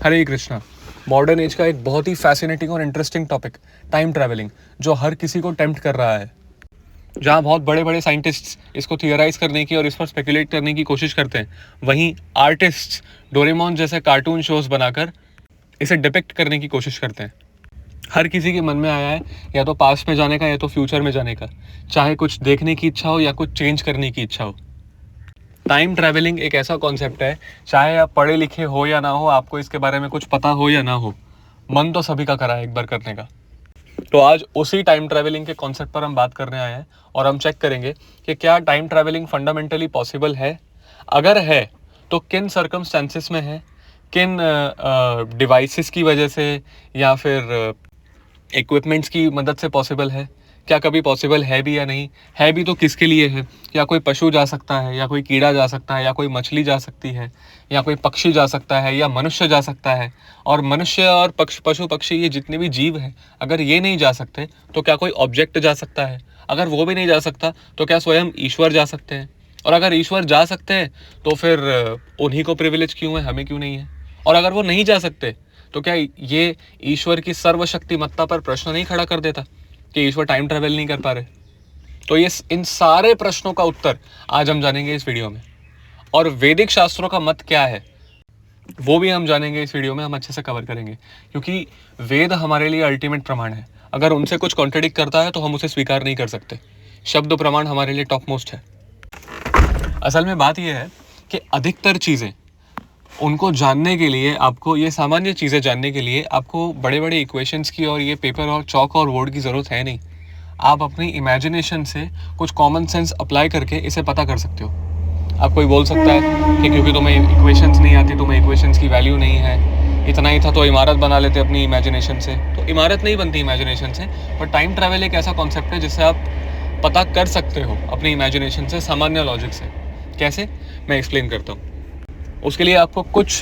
हरे Krishna. Modern age का एक बहुत ही फैसिनेटिंग और इंटरेस्टिंग टॉपिक, टाइम ट्रैवलिंग, जो हर किसी को टेम्प्ट कर रहा है। जहाँ बहुत बड़े बड़े साइंटिस्ट्स इसको थियराइज करने की और इस पर स्पेकुलेट करने की कोशिश करते हैं, वहीं आर्टिस्ट्स डोरेमोन जैसे कार्टून शोज बनाकर इसे डिपिक्ट करने की कोशिश करते हैं। हर किसी के मन में आया है या तो पास्ट में जाने का या तो फ्यूचर में जाने का, चाहे कुछ देखने की इच्छा हो या कुछ चेंज करने की इच्छा हो। टाइम ट्रैवलिंग एक ऐसा कॉन्सेप्ट है, चाहे आप पढ़े लिखे हो या ना हो, आपको इसके बारे में कुछ पता हो या ना हो, मन तो सभी का करा है एक बार करने का। तो आज उसी टाइम ट्रैवलिंग के कॉन्सेप्ट पर हम बात करने आए हैं और हम चेक करेंगे कि क्या टाइम ट्रैवलिंग फंडामेंटली पॉसिबल है, अगर है तो किन सर्कमस्टेंसेस में है, किन डिवाइसेस की वजह से या फिर इक्विपमेंट्स की मदद से पॉसिबल है, क्या कभी पॉसिबल है भी या नहीं है, भी तो किसके लिए है। या कोई पशु जा सकता है, या कोई कीड़ा जा सकता है, या कोई मछली जा सकती है, या कोई पक्षी जा सकता है, या मनुष्य जा सकता है। और मनुष्य और पशु पक्षी, ये जितने भी जीव हैं, अगर ये नहीं जा सकते तो क्या कोई ऑब्जेक्ट जा सकता है। अगर वो भी नहीं जा सकता तो क्या स्वयं ईश्वर जा सकते हैं। और अगर ईश्वर जा सकते हैं तो फिर उन्हीं को प्रिविलेज क्यों है, हमें क्यों नहीं है। और अगर वो नहीं जा सकते तो क्या ये ईश्वर की सर्वशक्तिमत्ता पर प्रश्न नहीं खड़ा कर देता कि ईश्वर टाइम ट्रैवल नहीं कर पा रहे। तो ये इन सारे प्रश्नों का उत्तर आज हम जानेंगे इस वीडियो में। और वैदिक शास्त्रों का मत क्या है वो भी हम जानेंगे इस वीडियो में, हम अच्छे से कवर करेंगे, क्योंकि वेद हमारे लिए अल्टीमेट प्रमाण है। अगर उनसे कुछ कॉन्ट्रडिक्ट करता है तो हम उसे स्वीकार नहीं कर सकते। शब्द प्रमाण हमारे लिए टॉप मोस्ट है। असल में बात यह है कि अधिकतर चीज़ें उनको जानने के लिए, आपको ये सामान्य चीज़ें जानने के लिए आपको बड़े बड़े इक्वेशंस की और ये पेपर और चौक और बोर्ड की ज़रूरत है नहीं। आप अपनी इमेजिनेशन से कुछ कॉमन सेंस अप्लाई करके इसे पता कर सकते हो। आप कोई बोल सकता है कि क्योंकि तुम्हें इक्वेशंस नहीं आती, तुम्हें इक्वेशंस की वैल्यू नहीं है, इतना ही था तो इमारत बना लेते अपनी इमेजिनेशन से। तो इमारत नहीं बनती इमेजिनेशन से, पर टाइम ट्रैवल एक ऐसा कॉन्सेप्ट है जिससे आप पता कर सकते हो अपनी इमेजिनेशन से, सामान्य लॉजिक से। कैसे, मैं एक्सप्लेन करता हूँ। उसके लिए आपको कुछ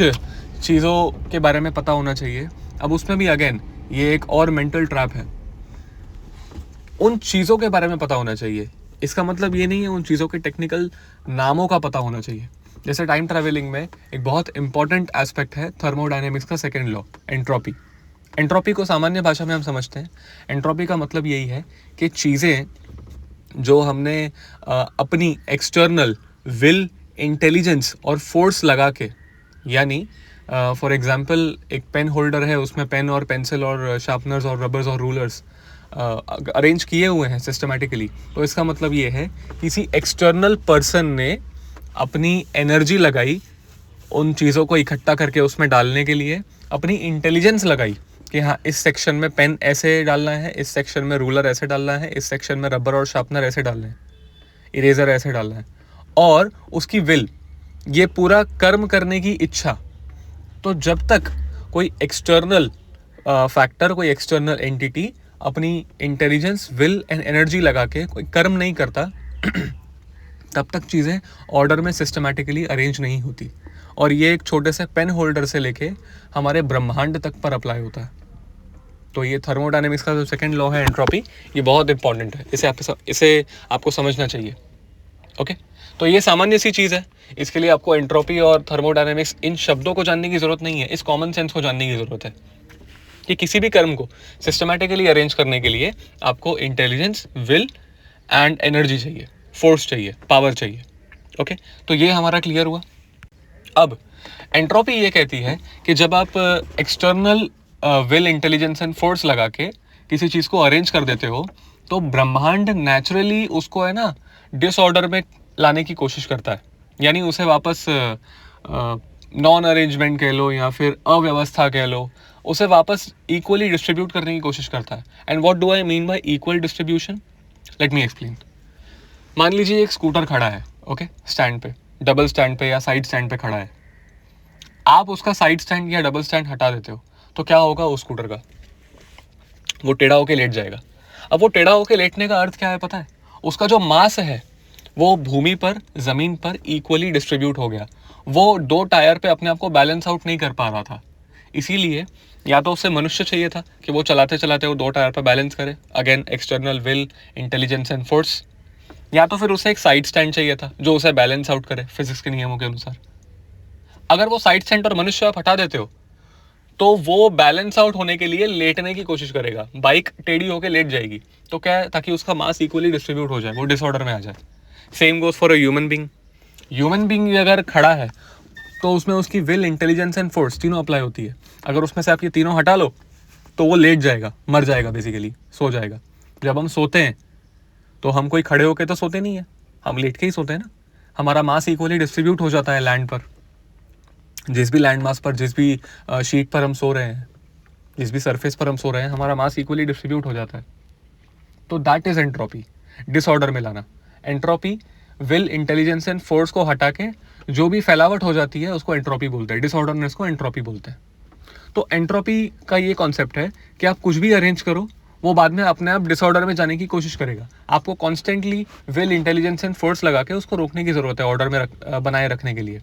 चीज़ों के बारे में पता होना चाहिए। अब उसमें भी अगेन ये एक और मेंटल ट्रैप है, उन चीज़ों के बारे में पता होना चाहिए। इसका मतलब ये नहीं है उन चीज़ों के टेक्निकल नामों का पता होना चाहिए। जैसे टाइम ट्रैवलिंग में एक बहुत इंपॉर्टेंट एस्पेक्ट है थर्मोडायनेमिक्स का सेकेंड लॉ, एंट्रोपी। एंट्रोपी को सामान्य भाषा में हम समझते हैं, एंट्रोपी का मतलब यही है कि चीज़ें जो हमने अपनी एक्सटर्नल विल, इंटेलिजेंस और फोर्स लगा के, यानी फॉर एग्जांपल एक पेन होल्डर है, उसमें पेन और पेंसिल और शार्पनर्स और रबर्स और रूलर्स अरेंज किए हुए हैं सिस्टमेटिकली। तो इसका मतलब ये है किसी एक्सटर्नल पर्सन ने अपनी एनर्जी लगाई उन चीज़ों को इकट्ठा करके उसमें डालने के लिए, अपनी इंटेलिजेंस लगाई कि हाँ इस सेक्शन में पेन ऐसे डालना है, इस सेक्शन में रूलर ऐसे डालना है, इस सेक्शन में रबर और शार्पनर ऐसे डालना है, इरेजर ऐसे डालना है, और उसकी विल, ये पूरा कर्म करने की इच्छा। तो जब तक कोई एक्सटर्नल फैक्टर, कोई एक्सटर्नल एंटिटी अपनी इंटेलिजेंस, विल एंड एनर्जी लगा के कोई कर्म नहीं करता तब तक चीज़ें ऑर्डर में सिस्टमैटिकली अरेंज नहीं होती। और ये एक छोटे से पेन होल्डर से लेके हमारे ब्रह्मांड तक पर अप्लाई होता है। तो ये थर्मोडायनेमिक्स का जो सेकेंड लॉ है, एंट्रोपी, ये बहुत इंपॉर्टेंट है, इसे आपको समझना चाहिए। ओके, तो ये सामान्य सी चीज़ है। इसके लिए आपको एंट्रोपी और थर्मोडायनेमिक्स, इन शब्दों को जानने की ज़रूरत नहीं है, इस कॉमन सेंस को जानने की ज़रूरत है कि किसी भी कर्म को सिस्टमैटिकली अरेंज करने के लिए आपको इंटेलिजेंस, विल एंड एनर्जी चाहिए, फोर्स चाहिए, पावर चाहिए। ओके, तो ये हमारा क्लियर हुआ। अब एंट्रोपी ये कहती है कि जब आप external will, intelligence and force लगा के किसी चीज़ को अरेंज कर देते हो, तो ब्रह्मांड नेचुरली उसको है ना डिसऑर्डर में लाने की कोशिश करता है, यानी उसे वापस नॉन अरेंजमेंट कह लो या फिर अव्यवस्था कह लो, उसे वापस इक्वली डिस्ट्रीब्यूट करने की कोशिश करता है। And what do I mean y equal distribution, let me explain. मान लीजिए एक स्कूटर खड़ा है, ओके, स्टैंड पे, डबल स्टैंड पे या साइड स्टैंड पे खड़ा है। आप उसका साइड स्टैंड या डबल स्टैंड हटा देते हो तो क्या होगा उस स्कूटर का, वो टेढ़ा होके लेट जाएगा। अब वो टेढ़ा होके लेटने का अर्थ क्या है पता है, उसका जो मास है वो भूमि पर, जमीन पर इक्वली डिस्ट्रीब्यूट हो गया। वो दो टायर पे अपने आप को बैलेंस आउट नहीं कर पा रहा था, इसीलिए या तो उसे मनुष्य चाहिए था कि वो चलाते चलाते वो दो टायर पर बैलेंस करे, again external will, intelligence and force, या तो फिर उसे एक साइड स्टैंड चाहिए था जो उसे बैलेंस आउट करे फिजिक्स के नियमों के अनुसार। अगर वो साइड स्टैंड और मनुष्य आप हटा देते हो तो वो बैलेंस आउट होने के लिए लेटने की कोशिश करेगा, बाइक टेढ़ी होकर लेट जाएगी, तो क्या है, ताकि उसका मास इक्वली डिस्ट्रीब्यूट हो जाए, वो डिसऑर्डर में आ जाए। Same goes for a human being अगर खड़ा है तो उसमें उसकी विल, इंटेलिजेंस एंड फोर्स तीनों अप्लाई होती है। अगर उसमें से आप ये तीनों हटा लो तो वो लेट जाएगा, मर जाएगा, बेसिकली सो जाएगा। जब हम सोते हैं तो हम कोई खड़े होके तो सोते नहीं है, हम लेट के ही सोते हैं ना। हमारा मास इक्वली डिस्ट्रीब्यूट हो जाता है लैंड पर, जिस भी लैंड मास पर, जिस भी शीट पर हम सो रहे हैं, जिस भी सरफेस पर हम सो रहे हैं, हमारा मास इक्वली डिस्ट्रीब्यूट हो जाता है। तो दैट इज एंट्रोपी, डिसऑर्डर में लाना। Entropy will, intelligence and force को हटा के जो भी फैलावट हो जाती है उसको एंट्रोपी बोलते हैं, डिसऑर्डरनेस को एंट्रोपी बोलते हैं। तो एंट्रोपी का ये कॉन्सेप्ट है कि आप कुछ भी अरेंज करो, वो बाद में अपने आप डिसऑर्डर में जाने की कोशिश करेगा। आपको constantly will, intelligence and force लगा के उसको रोकने की ज़रूरत है, ऑर्डर में बनाए रखने के लिए।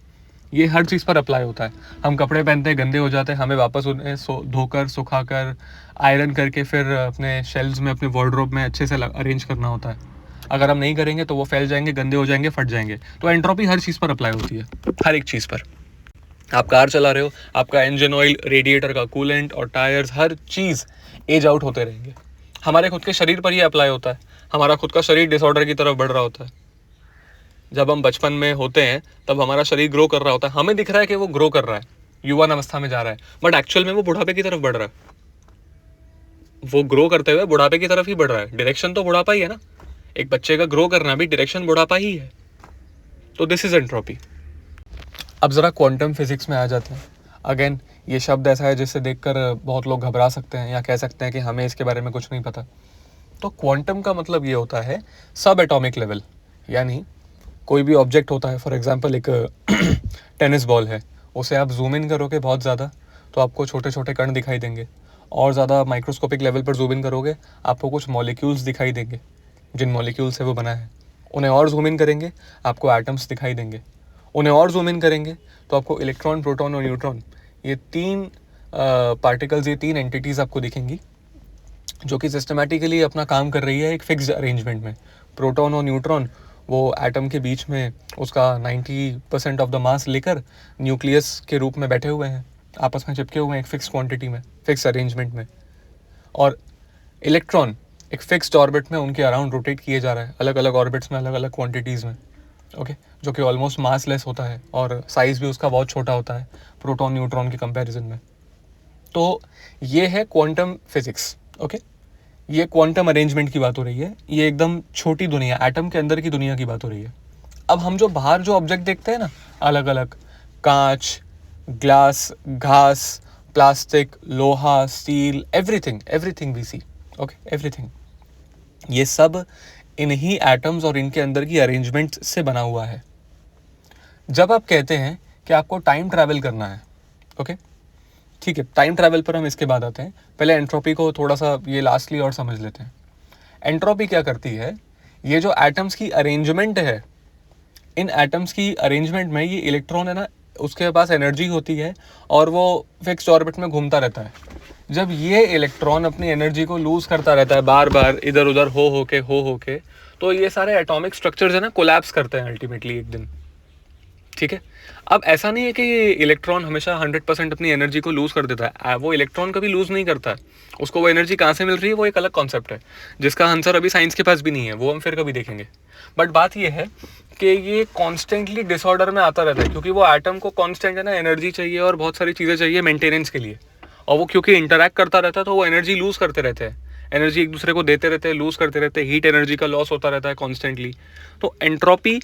ये हर चीज़ पर अप्लाई होता है। हम कपड़े पहनते हैं, गंदे हो जाते हैं, हमें वापस उन्हें धोकर, सुखाकर, आयरन करके फिर अपने शेल्व्स में, अपने वार्डरोब में अच्छे से अरेंज करना होता है। अगर हम नहीं करेंगे तो वो फैल जाएंगे, गंदे हो जाएंगे, फट जाएंगे। तो एंट्रोपी हर चीज़ पर अप्लाई होती है, हर एक चीज़ पर। आप कार चला रहे हो, आपका इंजन ऑयल, रेडिएटर का कूलेंट और टायर्स, हर चीज़ एज आउट होते रहेंगे। हमारे खुद के शरीर पर ही अप्लाई होता है। हमारा खुद का शरीर डिसऑर्डर की तरफ बढ़ रहा होता है। जब हम बचपन में होते हैं तब हमारा शरीर ग्रो कर रहा होता है, हमें दिख रहा है कि वो ग्रो कर रहा है, युवान अवस्था में जा रहा है, बट एक्चुअल में वो बुढ़ापे की तरफ बढ़ रहा है। वो ग्रो करते हुए बुढ़ापे की तरफ ही बढ़ रहा है। डायरेक्शन तो बुढ़ापा ही है ना, एक बच्चे का ग्रो करना भी डायरेक्शन बुढ़ापा ही है। तो दिस इज एंट्रोपी। अब ज़रा क्वांटम फिजिक्स में आ जाते हैं। अगेन ये शब्द ऐसा है जिससे देखकर बहुत लोग घबरा सकते हैं या कह सकते हैं कि हमें इसके बारे में कुछ नहीं पता। तो क्वांटम का मतलब ये होता है सब एटॉमिक लेवल, यानी कोई भी ऑब्जेक्ट होता है, फॉर एग्जांपल एक टेनिस बॉल है, उसे आप जूम इन करोगे बहुत ज़्यादा तो आपको छोटे छोटे कण दिखाई देंगे, और ज़्यादा माइक्रोस्कोपिक लेवल पर जूम इन करोगे आपको कुछ मॉलिक्यूल्स दिखाई देंगे, जिन मॉलिक्यूल से वो बना है। उन्हें और जूम इन करेंगे आपको एटम्स दिखाई देंगे। उन्हें और जूम इन करेंगे तो आपको इलेक्ट्रॉन, प्रोटॉन और न्यूट्रॉन, ये तीन पार्टिकल्स, ये तीन एंटिटीज़ आपको दिखेंगी जो कि सिस्टमेटिकली अपना काम कर रही है एक फिक्स्ड अरेंजमेंट में। प्रोटॉन और न्यूट्रॉन वो एटम के बीच में उसका 90% ऑफ द मास लेकर न्यूक्लियस के रूप में बैठे हुए हैं, आपस में चिपके हुए हैं एक फिक्स क्वांटिटी में, फिक्स अरेंजमेंट में। और इलेक्ट्रॉन एक फिक्स्ड ऑर्बिट में उनके अराउंड रोटेट किए जा रहा है, अलग अलग ऑर्बिट्स में, अलग अलग क्वांटिटीज़ में, ओके, जो कि ऑलमोस्ट मासलेस होता है और साइज़ भी उसका बहुत छोटा होता है प्रोटॉन न्यूट्रॉन के कंपैरिजन में। तो ये है क्वांटम फिजिक्स, ओके। ये क्वांटम अरेंजमेंट की बात हो रही है, ये एकदम छोटी दुनिया, एटम के अंदर की दुनिया की बात हो रही है। अब हम जो बाहर जो ऑब्जेक्ट देखते हैं ना, अलग अलग, कांच, ग्लास, घास, प्लास्टिक, लोहा, steel, everything, everything we see, okay, everything, ये सब इन्हीं एटम्स और इनके अंदर की अरेंजमेंट से बना हुआ है। जब आप कहते हैं कि आपको टाइम ट्रैवल करना है, ओके, ठीक है, टाइम ट्रैवल पर हम इसके बाद आते हैं। पहले एंट्रोपी को थोड़ा सा ये लास्टली और समझ लेते हैं। एंट्रोपी क्या करती है, ये जो एटम्स की अरेंजमेंट है, इन एटम्स की अरेंजमेंट में ये इलेक्ट्रॉन है ना, उसके पास एनर्जी होती है और वो फिक्स्ड ऑर्बिट में घूमता रहता है। जब ये इलेक्ट्रॉन अपनी एनर्जी को लूज़ करता रहता है बार बार, इधर उधर हो के, तो ये सारे एटॉमिक स्ट्रक्चर्स है ना कोलैप्स करते हैं अल्टीमेटली एक दिन, ठीक है। अब ऐसा नहीं है कि ये इलेक्ट्रॉन हमेशा 100% अपनी एनर्जी को लूज़ कर देता है, वो इलेक्ट्रॉन कभी लूज़ नहीं करता है। उसको वो एनर्जी कहाँ से मिल रही है वो एक अलग कॉन्सेप्ट है, जिसका आंसर अभी साइंस के पास भी नहीं है, वो हम फिर कभी देखेंगे। बट बात ये है कि ये कॉन्स्टेंटली डिसऑर्डर में आता रहता है, क्योंकि वो एटम को कॉन्स्टेंट है ना एनर्जी चाहिए और बहुत सारी चीज़ें चाहिए मेंटेनेंस के लिए, और वो क्योंकि इंटरैक्ट करता रहता है तो वो एनर्जी लूज़ करते रहते हैं, एनर्जी एक दूसरे को देते रहते हैं, लूज़ करते रहते हैं, हीट एनर्जी का लॉस होता रहता है कॉन्स्टेंटली। तो एंट्रोपी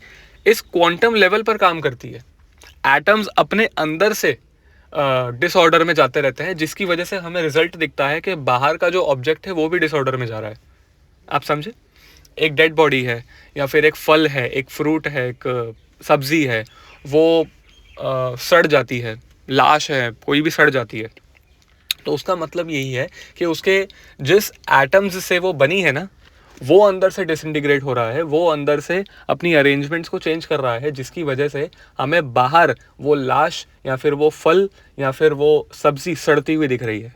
इस क्वांटम लेवल पर काम करती है। एटम्स अपने अंदर से डिसऑर्डर में जाते रहते हैं, जिसकी वजह से हमें रिजल्ट दिखता है कि बाहर का जो ऑब्जेक्ट है वो भी डिसऑर्डर में जा रहा है। आप समझे, एक डेड बॉडी है या फिर एक फल है, एक फ्रूट है, एक सब्जी है, वो सड़ जाती है, लाश है, कोई भी सड़ जाती है, तो उसका मतलब यही है कि उसके जिस एटम्स से वो बनी है ना, वो अंदर से डिसइंटीग्रेट हो रहा है, वो अंदर से अपनी अरेंजमेंट्स को चेंज कर रहा है, जिसकी वजह से हमें बाहर वो लाश या फिर वो फल या फिर वो सब्जी सड़ती हुई दिख रही है।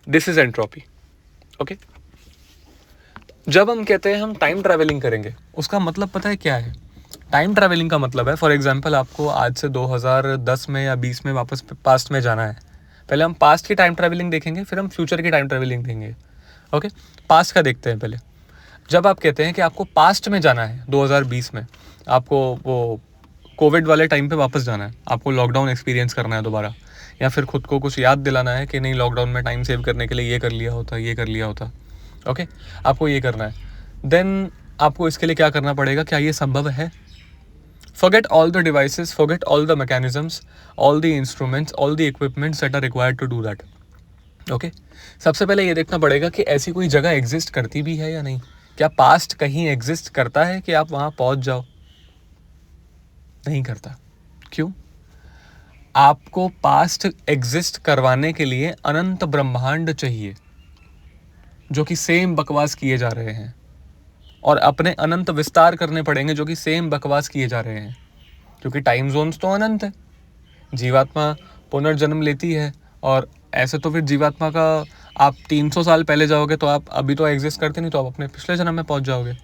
This is entropy, okay. जब हम कहते हैं हम टाइम ट्रैवलिंग करेंगे, उसका मतलब पता है क्या है? टाइम ट्रैवलिंग का मतलब है, फॉर एग्जांपल आपको आज से 2010 में या 20 में वापस पास्ट में जाना है, पहले हम पास्ट की टाइम ट्रैवलिंग देखेंगे, फिर हम फ्यूचर की टाइम ट्रैवलिंग देखेंगे। ओके, पास्ट का देखते हैं पहले। जब आप कहते हैं कि आपको पास्ट में जाना है 2020 में, आपको वो कोविड वाले टाइम पे वापस जाना है, आपको लॉकडाउन एक्सपीरियंस करना है दोबारा, या फिर खुद को कुछ याद दिलाना है कि नहीं लॉकडाउन में टाइम सेव करने के लिए ये कर लिया होता, ये कर लिया होता। ओके, आपको ये करना है, देन आपको इसके लिए क्या करना पड़ेगा? क्या ये संभव है? Forget all the devices, forget all the mechanisms, all the instruments, all the equipments that are required to do that. Okay? सबसे पहले ये देखना पड़ेगा कि ऐसी कोई जगह एग्जिस्ट करती भी है या नहीं। क्या पास्ट कहीं एग्जिस्ट करता है कि आप वहाँ पहुँच जाओ? नहीं करता। क्यों? आपको पास्ट एग्जिस्ट करवाने के लिए अनंत ब्रह्मांड चाहिए, जो कि सेम बकवास किए जा रहे हैं, और अपने अनंत विस्तार करने पड़ेंगे जो कि सेम बकवास किए जा रहे हैं, क्योंकि टाइम जोन्स तो अनंत है। जीवात्मा पुनर्जन्म लेती है, और ऐसे तो फिर जीवात्मा का आप 300 साल पहले जाओगे तो आप अभी तो एग्जिस्ट करते नहीं, तो आप अपने पिछले जन्म में पहुंच जाओगे।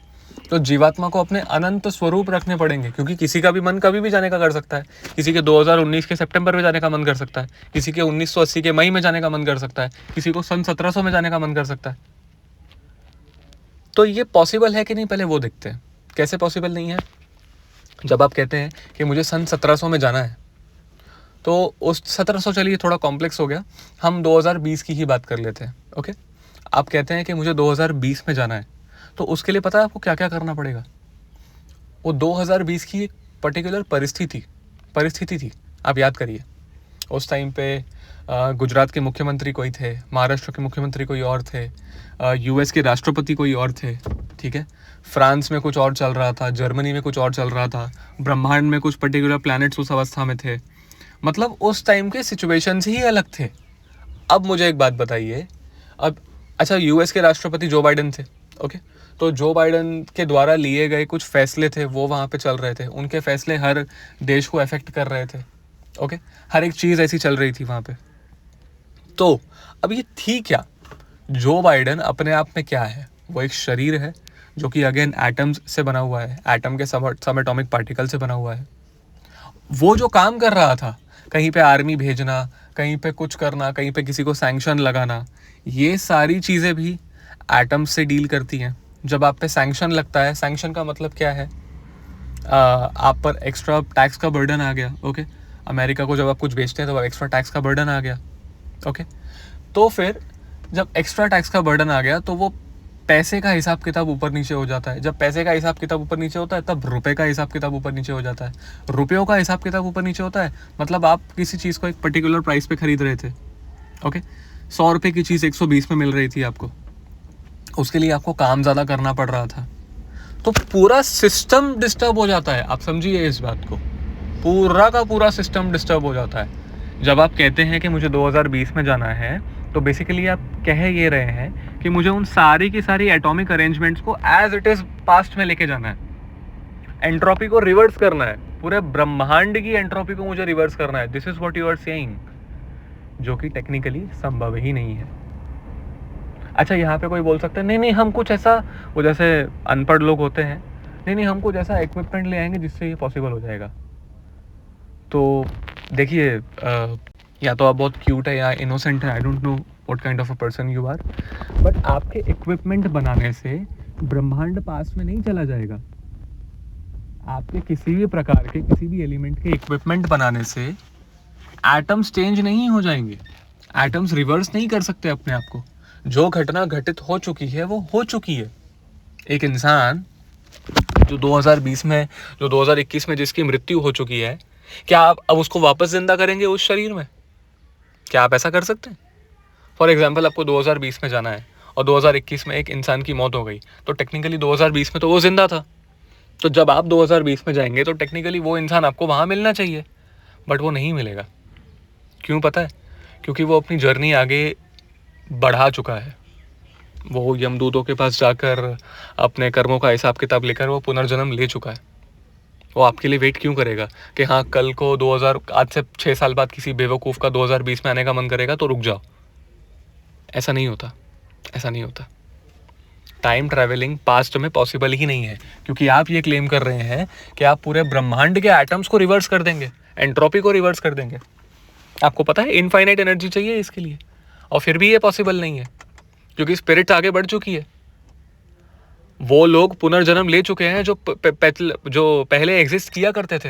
तो जीवात्मा को अपने अनंत स्वरूप रखने पड़ेंगे, क्योंकि किसी का भी मन कभी भी जाने का कर सकता है। किसी के 2019 के सितंबर में जाने का मन कर सकता है, किसी के 1980 के मई में जाने का मन कर सकता है, किसी को सन 1700 में जाने का मन कर सकता है। तो ये पॉसिबल है कि नहीं, पहले वो देखते हैं। कैसे पॉसिबल नहीं है? जब आप कहते हैं कि मुझे सन 1700 में जाना है, तो उस 1700 चलिए थोड़ा कॉम्प्लेक्स हो गया, हम 2020 की ही बात कर लेते हैं। ओके, आप कहते हैं कि मुझे 2020 में जाना है, तो उसके लिए पता है आपको क्या क्या करना पड़ेगा? वो 2020 की एक पर्टिकुलर परिस्थिति थी। आप याद करिए, उस टाइम पे गुजरात के मुख्यमंत्री कोई थे, महाराष्ट्र के मुख्यमंत्री कोई और थे, यूएस के राष्ट्रपति कोई और थे, ठीक है, फ्रांस में कुछ और चल रहा था, जर्मनी में कुछ और चल रहा था, ब्रह्मांड में कुछ पर्टिकुलर प्लैनेट्स उस अवस्था में थे। मतलब उस टाइम के सिचुएशंस ही अलग थे। अब मुझे एक बात बताइए, अब अच्छा, यूएस के राष्ट्रपति जो बाइडेन थे। ओके, तो जो बाइडेन के द्वारा लिए गए कुछ फैसले थे वो वहाँ पे चल रहे थे, उनके फैसले हर देश को अफेक्ट कर रहे थे। ओके, हर एक चीज़ ऐसी चल रही थी वहाँ पे। तो अब ये थी क्या? जो बाइडेन अपने आप में क्या है? वो एक शरीर है जो कि अगेन एटम्स से बना हुआ है, एटम के सब एटॉमिक पार्टिकल से बना हुआ है। वो जो काम कर रहा था, कहीं पे आर्मी भेजना, कहीं पे कुछ करना, कहीं पे किसी को सैंक्शन लगाना, ये सारी चीज़ें भी एटम्स से डील करती हैं। जब आप पे सैंक्शन लगता है, सैंक्शन का मतलब क्या है? आप पर एक्स्ट्रा टैक्स का बर्डन आ गया। ओके, अमेरिका को जब आप कुछ बेचते हैं तो एक्स्ट्रा टैक्स का बर्डन आ गया। ओके, तो फिर जब एक्स्ट्रा टैक्स का बर्डन आ गया तो वो पैसे का हिसाब किताब ऊपर नीचे हो जाता है। जब पैसे का हिसाब किताब ऊपर नीचे होता है तब रुपए का हिसाब किताब ऊपर नीचे हो जाता है। रुपयों का हिसाब किताब ऊपर नीचे होता है, मतलब आप किसी चीज़ को एक पर्टिकुलर प्राइस पे खरीद रहे थे। ओके, 100 रुपये की चीज़ 120 में मिल रही थी आपको, उसके लिए आपको काम ज़्यादा करना पड़ रहा था। तो पूरा सिस्टम डिस्टर्ब हो जाता है। आप समझिए इस बात को, पूरा का पूरा सिस्टम डिस्टर्ब हो जाता है। जब आप कहते हैं कि मुझे 2020 में जाना है, तो बेसिकली आप कह ये रहे हैं कि मुझे उन सारी की सारी एटॉमिक अरेंजमेंट्स को एज इट इज़ पास्ट में लेके जाना है, एंट्रोपी को रिवर्स करना है, पूरे ब्रह्मांड की एंट्रोपी को मुझे रिवर्स करना है। This is what you are saying, जो कि टेक्निकली संभव ही नहीं है। अच्छा, यहाँ पे कोई बोल सकता है नहीं हम कुछ ऐसा, वो जैसे अनपढ़ लोग होते हैं, नहीं हम कुछ ऐसा इक्विपमेंट ले आएंगे जिससे ये पॉसिबल हो जाएगा। तो देखिए, या तो आप बहुत क्यूट है या इनोसेंट है, I don't know what kind of a person you are, but आपके इक्विपमेंट बनाने से ब्रह्मांड पास में नहीं चला जाएगा। आपके किसी भी प्रकार के किसी भी एलिमेंट के इक्विपमेंट बनाने से एटम्स चेंज नहीं हो जाएंगे, एटम्स रिवर्स नहीं कर सकते अपने आप को। जो घटना घटित हो चुकी है वो हो चुकी है। एक इंसान जो 2020 में, जो 2021 में जिसकी मृत्यु हो चुकी है, क्या आप अब उसको वापस जिंदा करेंगे उस शरीर में? क्या आप ऐसा कर सकते हैं? फॉर एग्जाम्पल, आपको 2020 में जाना है और 2021 में एक इंसान की मौत हो गई, तो टेक्निकली 2020 में तो वो जिंदा था। तो जब आप 2020 में जाएंगे तो टेक्निकली वो इंसान आपको वहाँ मिलना चाहिए, बट वो नहीं मिलेगा। क्यों पता है? क्योंकि वो अपनी जर्नी आगे बढ़ा चुका है। वो यमदूतों के पास जाकर अपने कर्मों का हिसाब किताब लेकर वो पुनर्जन्म ले चुका है। वो आपके लिए वेट क्यों करेगा कि हाँ कल को 2000 आज से 6 साल बाद किसी बेवकूफ़ का 2020 में आने का मन करेगा तो रुक जाओ? ऐसा नहीं होता, ऐसा नहीं होता। टाइम ट्रैवलिंग पास्ट में पॉसिबल ही नहीं है, क्योंकि आप ये क्लेम कर रहे हैं कि आप पूरे ब्रह्मांड के एटम्स को रिवर्स कर देंगे, एंट्रोपी को रिवर्स कर देंगे। आपको पता है इनफाइनाइट एनर्जी चाहिए इसके लिए, और फिर भी ये पॉसिबल नहीं है क्योंकि स्पिरिट आगे बढ़ चुकी है। वो लोग पुनर्जन्म ले चुके हैं जो जो पहले एग्जिस्ट किया करते थे,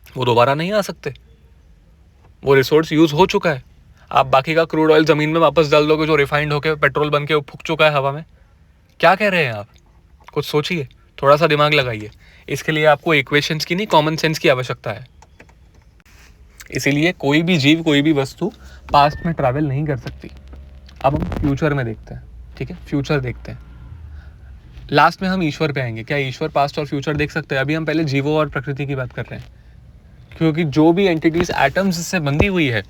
वो दोबारा नहीं आ सकते, वो रिसोर्स यूज हो चुका है। आप बाकी का क्रूड ऑयल जमीन में वापस डाल दोगे जो रिफाइंड होकर पेट्रोल बन के फूक चुका है हवा में। क्या कह रहे हैं आप? कुछ सोचिए, थोड़ा सा दिमाग लगाइए। इसके लिए आपको इक्वेशंस की नहीं, कॉमन सेंस की आवश्यकता है। इसीलिए कोई भी जीव, कोई भी वस्तु पास्ट में ट्रैवल नहीं कर सकती। अब हम फ्यूचर में देखते हैं, ठीक है, फ्यूचर देखते हैं। लास्ट में हम ईश्वर पे आएंगे। क्या ईश्वर पास्ट और फ्यूचर देख सकते हैं? अभी हम पहले जीवों और प्रकृति की बात कर रहे हैं, क्योंकि जो भी एंटिटीज एटम्स से बंधी हुई है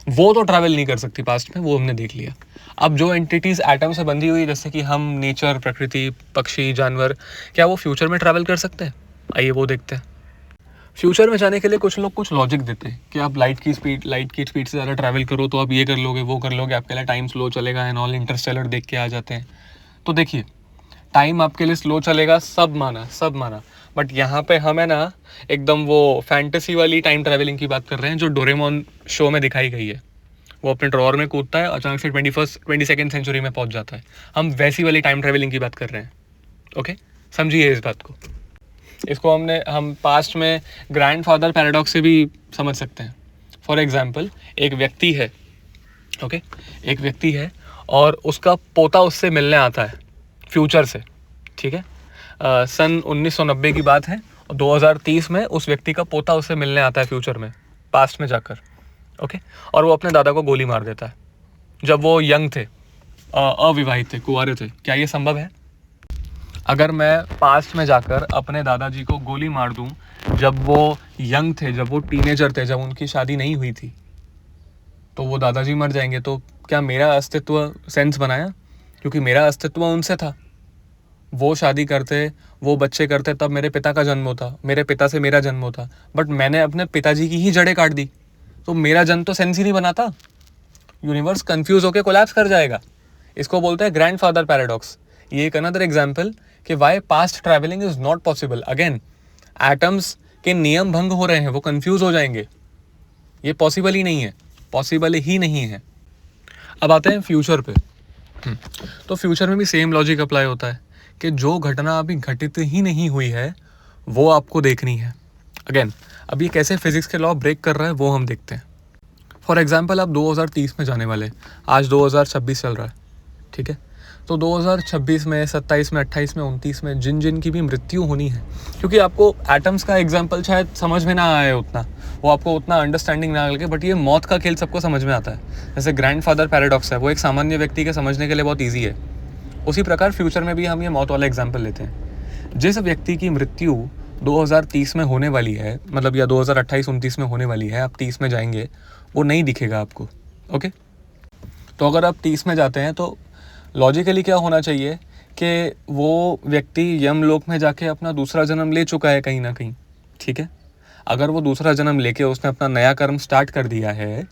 वो तो ट्रैवल नहीं कर सकती पास्ट में, वो हमने देख लिया। अब जो एंटिटीज एटम से बंधी हुई है, जैसे कि हम, नेचर, प्रकृति, पक्षी, जानवर, क्या वो फ्यूचर में ट्रैवल कर सकते हैं? आइए वो देखते हैं। फ्यूचर में जाने के लिए कुछ लोग कुछ लॉजिक देते हैं कि आप लाइट की स्पीड से ज़्यादा ट्रैवल करो तो आप ये कर लोगे, वो कर लोगे, आपके लिए टाइम स्लो चलेगा एंड ऑल। इंटरस्टेलर देख के आ जाते हैं। तो देखिए, टाइम आपके लिए स्लो चलेगा, सब माना, बट यहाँ पे हमें ना एकदम वो फैंटेसी वाली टाइम ट्रैवलिंग की बात कर रहे हैं जो डोरेमोन शो में दिखाई गई है। वो अपने ड्रॉअर में कूदता है, अचानक से 22nd सेंचुरी में पहुंच जाता है। हम वैसी वाली टाइम ट्रैवलिंग की बात कर रहे हैं। ओके, समझिए इस बात को। इसको हम पास्ट में ग्रैंडफादर पैराडॉक्स से भी समझ सकते हैं। फॉर एग्जाम्पल, एक व्यक्ति है, ओके, एक व्यक्ति है और उसका पोता उससे मिलने आता है फ्यूचर से, ठीक है। सन 1990 की बात है और 2030 में उस व्यक्ति का पोता उससे मिलने आता है फ्यूचर में, पास्ट में जाकर, ओके। और वो अपने दादा को गोली मार देता है जब वो यंग थे, अविवाहित थे, कुंवारे थे। क्या ये संभव है? अगर मैं पास्ट में जाकर अपने दादाजी को गोली मार दूं जब वो यंग थे, जब वो टीनेजर थे, जब उनकी शादी नहीं हुई थी, तो वो दादाजी मर जाएंगे। तो क्या मेरा अस्तित्व सेंस बनाया? क्योंकि मेरा अस्तित्व उनसे था। वो शादी करते, वो बच्चे करते, तब मेरे पिता का जन्म होता, मेरे पिता से मेरा जन्म होता, बट मैंने अपने पिताजी की ही जड़ें काट दी, तो मेरा जन्म तो सेंस ही नहीं बनाता। यूनिवर्स कंफ्यूज होकर कोलैप्स कर जाएगा। इसको बोलते हैं ग्रैंडफादर पैराडॉक्स। ये एक अनदर एग्जाम्पल कि why past travelling is not possible. Again, atoms के नियम भंग हो रहे हैं, वो कंफ्यूज हो जाएंगे। ये पॉसिबल ही नहीं है, पॉसिबल ही नहीं है। अब आते हैं फ्यूचर पे। तो फ्यूचर में भी सेम लॉजिक अप्लाई होता है कि जो घटना अभी घटित ही नहीं हुई है वो आपको देखनी है। अगेन, अब ये कैसे फिजिक्स के लॉ ब्रेक कर रहा है वो हम देखते हैं। फॉर एग्जाम्पल, आप 2030 में जाने वाले, आज 2026 चल रहा है, ठीक है। तो 2026 में, 27 में, 28 में, 29 में जिन की भी मृत्यु होनी है, क्योंकि आपको एटम्स का एग्जाम्पल शायद समझ में ना आए उतना, वो आपको उतना अंडरस्टैंडिंग ना लगे, बट ये मौत का खेल सबको समझ में आता है। जैसे ग्रैंडफादर पैराडॉक्स है, वो एक सामान्य व्यक्ति के समझने के लिए बहुत ईजी है। उसी प्रकार फ्यूचर में भी हम ये मौत वाला एग्जाम्पल लेते हैं। जिस व्यक्ति की मृत्यु 2030 में होने वाली है, मतलब या 2028-29 में होने वाली है, आप 30 में जाएंगे, वो नहीं दिखेगा आपको, ओके। तो अगर आप 30 में जाते हैं तो लॉजिकली क्या होना चाहिए कि वो व्यक्ति यमलोक में जाके अपना दूसरा जन्म ले चुका है कहीं ना कहीं, ठीक है। अगर वो दूसरा जन्म लेके उसने अपना नया कर्म स्टार्ट कर दिया है,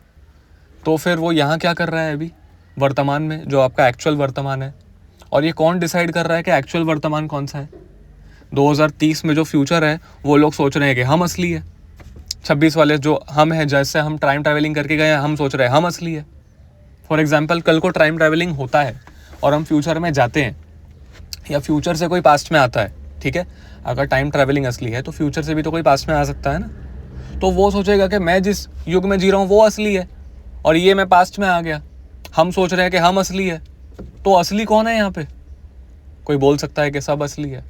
तो फिर वो यहाँ क्या कर रहा है अभी वर्तमान में, जो आपका एक्चुअल वर्तमान है। और ये कौन डिसाइड कर रहा है कि एक्चुअल वर्तमान कौन सा है? 2030 में जो फ्यूचर है वो लोग सोच रहे हैं कि हम असली है। 26 वाले जो हम हैं, जैसे हम टाइम ट्रैवलिंग करके गए हैं, हम सोच रहे हैं हम असली है। फॉर एग्जाम्पल, कल को टाइम ट्रैवलिंग होता है और हम फ्यूचर में जाते हैं, या फ्यूचर से कोई पास्ट में आता है, ठीक है। अगर टाइम ट्रैवलिंग असली है तो फ्यूचर से भी तो कोई पास्ट में आ सकता है ना। तो वो सोचेगा कि मैं जिस युग में जी रहा हूँ वो असली है और ये मैं पास्ट में आ गया। हम सोच रहे हैं कि हम असली है, तो असली कौन है यहाँ पे? कोई बोल सकता है कि सब असली है।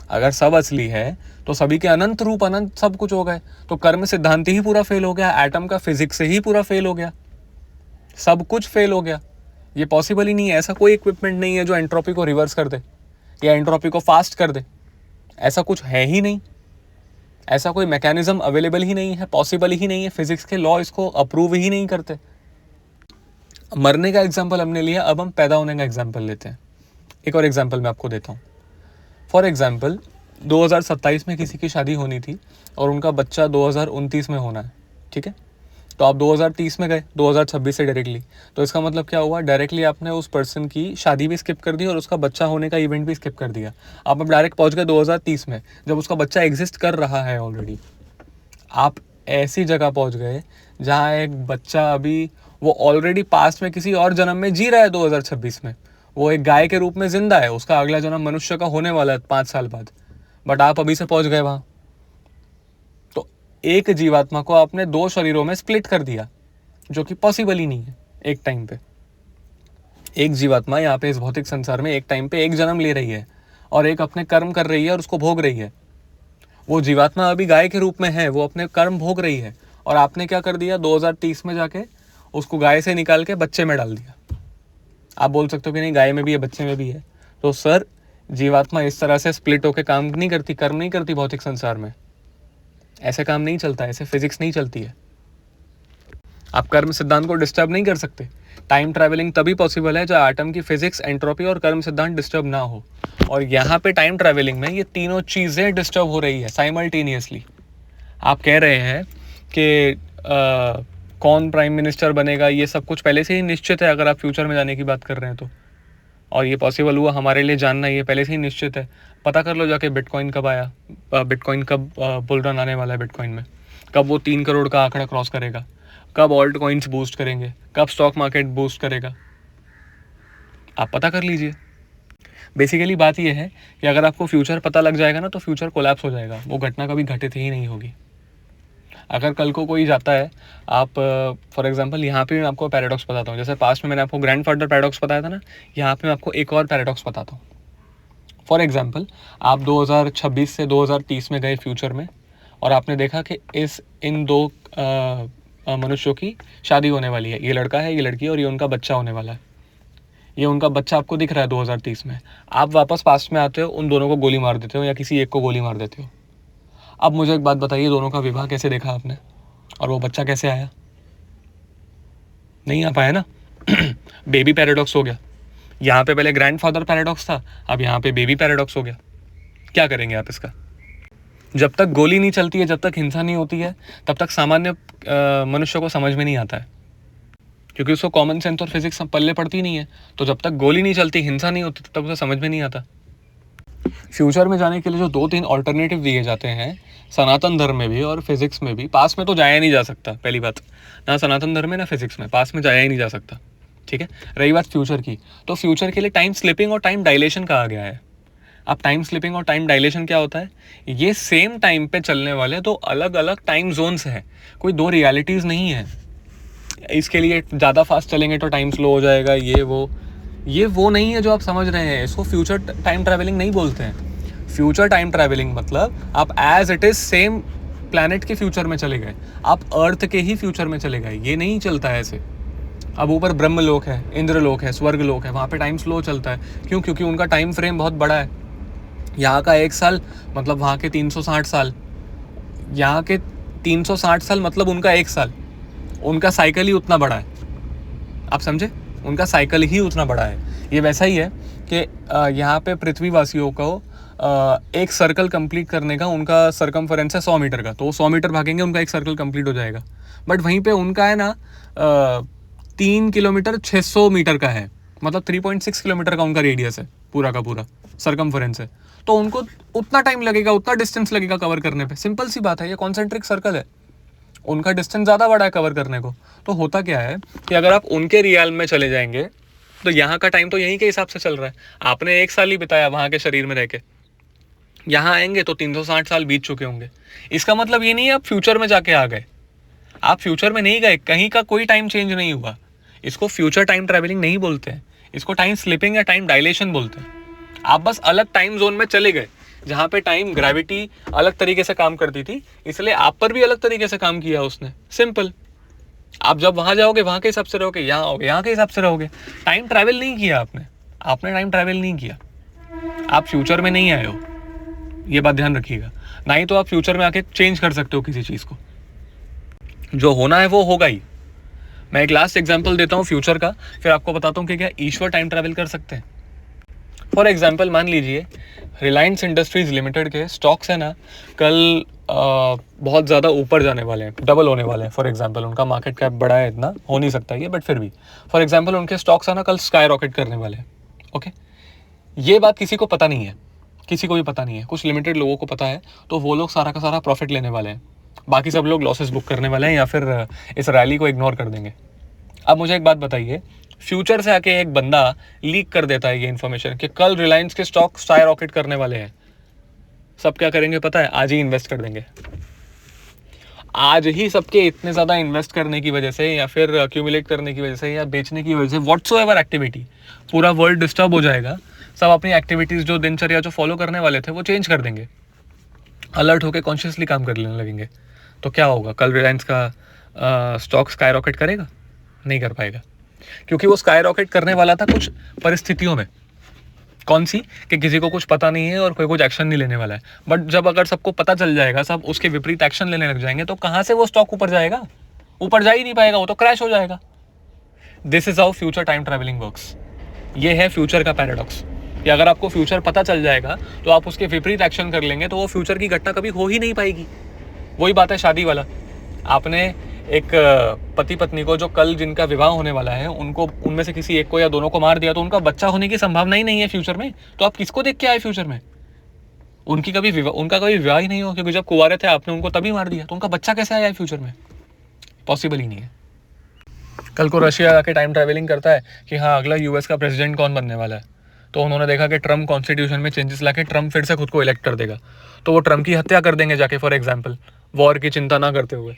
अगर सब असली है तो सभी के अनंत रूप, अनंत सब कुछ हो गए, तो कर्म सिद्धांत ही पूरा फेल हो गया, एटम का फिजिक्स से ही पूरा फेल हो गया, सब कुछ फेल हो गया। ये पॉसिबल ही नहीं है। ऐसा कोई इक्विपमेंट नहीं है जो एंट्रोपी को रिवर्स कर दे या एंट्रोपी को फास्ट कर दे। ऐसा कुछ है ही नहीं, ऐसा कोई मैकेनिज्म अवेलेबल ही नहीं है, पॉसिबल ही नहीं है। फिजिक्स के लॉ इसको अप्रूव ही नहीं करते। मरने का एग्जाम्पल हमने लिया, अब हम पैदा होने का एग्जाम्पल लेते हैं। एक और एग्जाम्पल मैं आपको देता हूँ। फॉर एग्जाम्पल, 2027 में किसी की शादी होनी थी और उनका बच्चा 2029 में होना है, ठीक है। तो आप 2030 में गए 2026 से डायरेक्टली, तो इसका मतलब क्या हुआ? डायरेक्टली आपने उस पर्सन की शादी भी स्किप कर दी और उसका बच्चा होने का इवेंट भी स्किप कर दिया। आप अब डायरेक्ट पहुंच गए 2030 में, जब उसका बच्चा एग्जिस्ट कर रहा है ऑलरेडी। आप ऐसी जगह पहुंच गए जहाँ एक बच्चा अभी वो ऑलरेडी पास्ट में किसी और जन्म में जी रहा है 2026 में, वो एक गाय के रूप में जिंदा है, उसका अगला जन्म मनुष्य का होने वाला है 5 साल बाद, बट आप अभी से पहुंच गए वहाँ। तो एक जीवात्मा को आपने 2 शरीरों में स्प्लिट कर दिया, जो कि पॉसिबल ही नहीं है एक टाइम पे। एक जीवात्मा यहाँ पे इस भौतिक संसार में एक टाइम पे एक जन्म ले रही है और एक अपने कर्म कर रही है और उसको भोग रही है। वो जीवात्मा अभी गाय के रूप में है, वो अपने कर्म भोग रही है, और आपने क्या कर दिया 2030 में जाके उसको गाय से निकाल के बच्चे में डाल दिया। आप बोल सकते हो कि नहीं गाय में भी है बच्चे में भी है, तो सर जीवात्मा इस तरह से स्प्लिट होकर काम नहीं करती, कर्म नहीं करती भौतिक संसार में। ऐसे काम नहीं चलता, ऐसे फिजिक्स नहीं चलती है। आप कर्म सिद्धांत को डिस्टर्ब नहीं कर सकते। टाइम ट्रैवलिंग तभी पॉसिबल है जब एटम की फिजिक्स, एंट्रोपी और कर्म सिद्धांत डिस्टर्ब ना हो। और यहाँ पे टाइम ट्रैवलिंग में ये तीनों चीज़ें डिस्टर्ब हो रही है साइमल्टेनियसली। आप कह रहे हैं कि कौन प्राइम मिनिस्टर बनेगा, ये सब कुछ पहले से ही निश्चित है अगर आप फ्यूचर में जाने की बात कर रहे हैं तो। और ये पॉसिबल हुआ हमारे लिए जानना, ये पहले से ही निश्चित है। पता कर लो जाके बिटकॉइन कब आया, बिटकॉइन कब बुल रन आने वाला है बिटकॉइन में, कब वो 3 करोड़ का आंकड़ा क्रॉस करेगा, कब ऑल्ट कॉइन्स बूस्ट करेंगे, कब स्टॉक मार्केट बूस्ट करेगा, आप पता कर लीजिए। बेसिकली बात यह है कि अगर आपको फ्यूचर पता लग जाएगा ना तो फ्यूचर कोलैप्स हो जाएगा, वो घटना कभी घटित ही नहीं होगी। अगर कल को कोई जाता है, आप फॉर एग्जांपल यहाँ पे मैं आपको पैराडॉक्स बताता हूँ, जैसे पास्ट में मैंने आपको ग्रैंडफादर पैराडॉक्स बताया था ना, यहाँ पे मैं आपको एक और पैराडॉक्स बताता हूँ। फॉर एग्जांपल आप 2026 से 2030 में गए फ्यूचर में, और आपने देखा कि इन 2 मनुष्यों की शादी होने वाली है, ये लड़का है, ये लड़की, और ये उनका बच्चा होने वाला है। ये उनका बच्चा आपको दिख रहा है 2030 में। आप वापस पास्ट में आते हो, उन दोनों को गोली मार देते हो या किसी एक को गोली मार देते हो। अब मुझे एक बात बताइए, दोनों का विवाह कैसे देखा आपने, और वो बच्चा कैसे आया? नहीं आ पाया ना। बेबी पैराडॉक्स हो गया। यहाँ पे पहले ग्रैंडफादर पैराडॉक्स था, अब यहाँ पे बेबी पैराडॉक्स हो गया। क्या करेंगे आप इसका? जब तक गोली नहीं चलती है, जब तक हिंसा नहीं होती है, तब तक सामान्य मनुष्य को समझ में नहीं आता है, क्योंकि उसको कॉमन सेंस और फिजिक्स पल्ले पड़ती नहीं है। तो जब तक गोली नहीं चलती, हिंसा नहीं होती, तब उसे समझ में नहीं आता। फ्यूचर में जाने के लिए जो 2-3 ऑल्टरनेटिव दिए जाते हैं सनातन धर्म में भी और फिजिक्स में भी, पास में तो जाया नहीं जा सकता, पहली बात, ना सनातन धर्म में ना फिजिक्स में, पास में जाया ही नहीं जा सकता, ठीक है। रही बात फ्यूचर की, तो फ्यूचर के लिए टाइम स्लिपिंग और टाइम डायलेशन कहा गया है। अब टाइम स्लिपिंग और टाइम डायलेशन क्या होता है? ये सेम टाइम पे चलने वाले 2 अलग अलग टाइम जोन्स हैं, कोई 2 रियलिटीज़ नहीं है। इसके लिए ज़्यादा फास्ट चलेंगे तो टाइम स्लो हो जाएगा, ये वो नहीं है जो आप समझ रहे हैं। इसको फ्यूचर टाइम ट्रैवलिंग नहीं बोलते हैं। फ्यूचर टाइम ट्रैवलिंग मतलब आप as it is same planet के फ्यूचर में चले गए, आप अर्थ के ही फ्यूचर में चले गए। ये नहीं चलता है ऐसे। अब ऊपर ब्रह्मलोक है, इंद्रलोक है, स्वर्गलोक है, वहाँ पे टाइम स्लो चलता है। क्यों? क्योंकि उनका टाइम फ्रेम बहुत बड़ा है। यहाँ का 1 साल मतलब वहाँ के 360 साल, यहाँ के 360 साल मतलब उनका 1 साल। उनका साइकिल ही उतना बड़ा है, आप समझे? उनका साइकिल ही उतना बड़ा है। ये वैसा ही है कि यहाँ पे पृथ्वीवासियों को एक सर्कल कंप्लीट करने का उनका सर्कमफरेंस है 100 मीटर का, तो वो 100 मीटर भागेंगे, उनका एक सर्कल कंप्लीट हो जाएगा। बट वहीं पे उनका है ना 3 किलोमीटर 600 मीटर का है, मतलब 3.6 किलोमीटर का उनका रेडियस है, पूरा का पूरा सर्कमफरेंस है। तो उनको उतना टाइम लगेगा, उतना डिस्टेंस लगेगा कवर करने पे। सिंपल सी बात है, ये कॉन्सेंट्रिक सर्कल है, उनका डिस्टेंस ज़्यादा बड़ा है कवर करने को। तो होता क्या है कि अगर आप उनके रियल में चले जाएंगे तो यहाँ का टाइम तो यहीं के हिसाब से चल रहा है। आपने 1 साल ही बिताया वहाँ के शरीर में रह के, यहाँ आएंगे तो 360 साल बीत चुके होंगे। इसका मतलब ये नहीं है आप फ्यूचर में जाके आ गए, आप फ्यूचर में नहीं गए, कहीं का कोई टाइम चेंज नहीं हुआ। इसको फ्यूचर टाइम ट्रैवलिंग नहीं बोलते हैं, इसको टाइम स्लिपिंग या टाइम डायलेशन बोलते हैं। आप बस अलग टाइम जोन में चले गए, जहाँ पे टाइम ग्रेविटी अलग तरीके से काम करती थी, इसलिए आप पर भी अलग तरीके से काम किया उसने। सिंपल। आप जब वहाँ जाओगे वहाँ के हिसाब से रहोगे, यहाँ आओगे यहाँ के हिसाब से रहोगे। टाइम ट्रैवल नहीं किया आपने टाइम ट्रैवल नहीं किया। आप फ्यूचर में नहीं आए हो, ये बात ध्यान रखिएगा। ना ही तो आप फ्यूचर में आके चेंज कर सकते हो किसी चीज़ को। जो होना है वो होगा ही। मैं एक लास्ट एग्जाम्पल देता हूँ फ्यूचर का, फिर आपको बताता हूँ कि क्या ईश्वर टाइम ट्रैवल कर सकते हैं। फॉर एग्जाम्पल मान लीजिए रिलायंस इंडस्ट्रीज लिमिटेड के स्टॉक्स है ना, कल बहुत ज़्यादा ऊपर जाने वाले हैं, डबल होने वाले हैं। फॉर एग्जांपल उनका मार्केट कैप बड़ा है, इतना हो नहीं सकता ये, बट फिर भी फॉर एग्जांपल उनके स्टॉक्स है ना कल स्काई रॉकेट करने वाले हैं। ओके, ये बात किसी को पता नहीं है, किसी को भी पता नहीं है, कुछ लिमिटेड लोगों को पता है, तो वो लोग सारा का सारा प्रॉफिट लेने वाले हैं। बाकी सब लोग लॉसेस बुक करने वाले हैं या फिर इस रैली को इग्नोर कर देंगे। अब मुझे एक बात बताइए, फ्यूचर से आके एक बंदा लीक कर देता है ये इन्फॉर्मेशन कि कल रिलायंस के स्टॉक स्काई रॉकेट करने वाले हैं। सब क्या करेंगे पता है? आज ही इन्वेस्ट कर देंगे। आज ही सबके इतने ज़्यादा इन्वेस्ट करने की वजह से या फिर अक्यूमुलेट करने की वजह से या बेचने की वजह से व्हाट्सोएवर एक्टिविटी, पूरा वर्ल्ड डिस्टर्ब हो जाएगा। सब अपनी एक्टिविटीज़ जो दिनचर्या जो फॉलो करने वाले थे वो चेंज कर देंगे, अलर्ट होकर कॉन्शियसली काम करने लगेंगे। तो क्या होगा? कल रिलायंस का स्टॉक स्काई रॉकेट करेगा? नहीं कर पाएगा, क्योंकि वो स्काई रॉकेट करने वाला था कुछ परिस्थितियों में। कौन सी? कि किसी को कुछ पता नहीं है और कोई कुछ एक्शन नहीं लेने वाला है। बट जब अगर सबको पता चल जाएगा, सब उसके विपरीत एक्शन लेने लग जाएंगे, तो कहाँ से वो स्टॉक ऊपर जाएगा? ऊपर जा ही नहीं पाएगा, वो तो क्रैश हो जाएगा। This is how future time travelling works. ये है फ्यूचर का पैराडॉक्स, कि अगर आपको फ्यूचर पता चल जाएगा तो आप उसके विपरीत एक्शन कर लेंगे, तो वो फ्यूचर की घटना कभी हो ही नहीं पाएगी। वही बात है शादी वाला। आपने एक पति पत्नी को, जो कल जिनका विवाह होने वाला है, उनको उनमें से किसी एक को या दोनों को मार दिया, तो उनका बच्चा होने की संभावना ही नहीं है फ्यूचर में। तो आप किसको देख के आए फ्यूचर में? उनका कभी विवाह ही नहीं हो, क्योंकि जब कुंवारे थे आपने उनको तभी मार दिया, तो उनका बच्चा कैसे आया है फ्यूचर में? पॉसिबल ही नहीं है। कल को रशिया आके टाइम ट्रैवलिंग करता है कि हाँ अगला यूएस का प्रेसिडेंट कौन बनने वाला है, तो उन्होंने देखा कि ट्रम्प कॉन्स्टिट्यूशन में चेंजेस लाके ट्रम्प फिर से खुद को इलेक्ट कर देगा, तो वो ट्रम्प की हत्या कर देंगे जाके, फॉर एग्जाम्पल, वॉर की चिंता ना करते हुए।